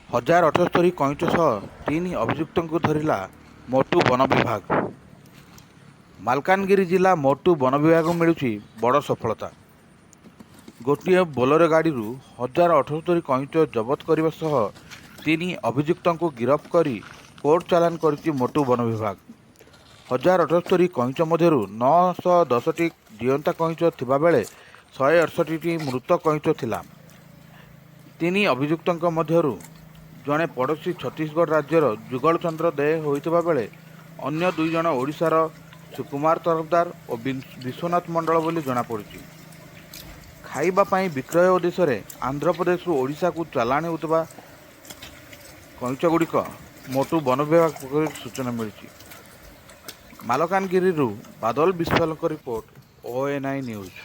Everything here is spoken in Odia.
1078 କଇଁଛ ସହ 3 ଅଭିଯୁକ୍ତଙ୍କୁ ଧରିଲା ମୋଟୁ ବନ ବିଭାଗ। ମାଲକାନଗିରି ଜିଲ୍ଲା ମୋଟୁ ବନ ବିଭାଗକୁ ମିଳୁଛି ବଡ଼ ସଫଳତା। ଗୋଟିଏ ବୋଲେରୋ ଗାଡ଼ିରୁ 1078 କଇଁଛ ଜବତ କରିବା ସହ 3 ଅଭିଯୁକ୍ତଙ୍କୁ ଗିରଫ କରି କୋର୍ଟ ଚାଲାଣ କରିଛି ମୋଟୁ ବନ ବିଭାଗ। 1078 କଇଁଛ ମଧ୍ୟରୁ 910ଟି ଜୀଅନ୍ତା କଇଁଛ ଥିବାବେଳେ 168ଟି ମୃତ କଇଁଛ ଥିଲା। 3 ଅଭିଯୁକ୍ତଙ୍କ ମଧ୍ୟରୁ ଜଣେ ପଡ଼ୋଶୀ ଛତିଶଗଡ଼ ରାଜ୍ୟର ଯୁଗଳ ଚନ୍ଦ୍ର ଦେ ହୋଇଥିବା ବେଳେ ଅନ୍ୟ 2 ଜଣ ଓଡ଼ିଶାର ସୁକୁମାର ତରଫଦାର ଓ ବିଶ୍ୱନାଥ ମଣ୍ଡଳ ବୋଲି ଜଣାପଡ଼ିଛି। ଖାଇବା ପାଇଁ ବିକ୍ରୟ ଉଦ୍ଦେଶ୍ୟରେ ଆନ୍ଧ୍ରପ୍ରଦେଶରୁ ଓଡ଼ିଶାକୁ ଚାଲାଣ ହେଉଥିବା କଇଁଛଗୁଡ଼ିକ ମୋଟୁ ବନ ବିଭାଗ ପକ୍ଷରୁ ସୂଚନା ମିଳିଛି। ମାଲକାନଗିରିରୁ ବାଦଲ ବିଶ୍ୱାଳଙ୍କ ରିପୋର୍ଟ, ONI ନ୍ୟୁଜ୍।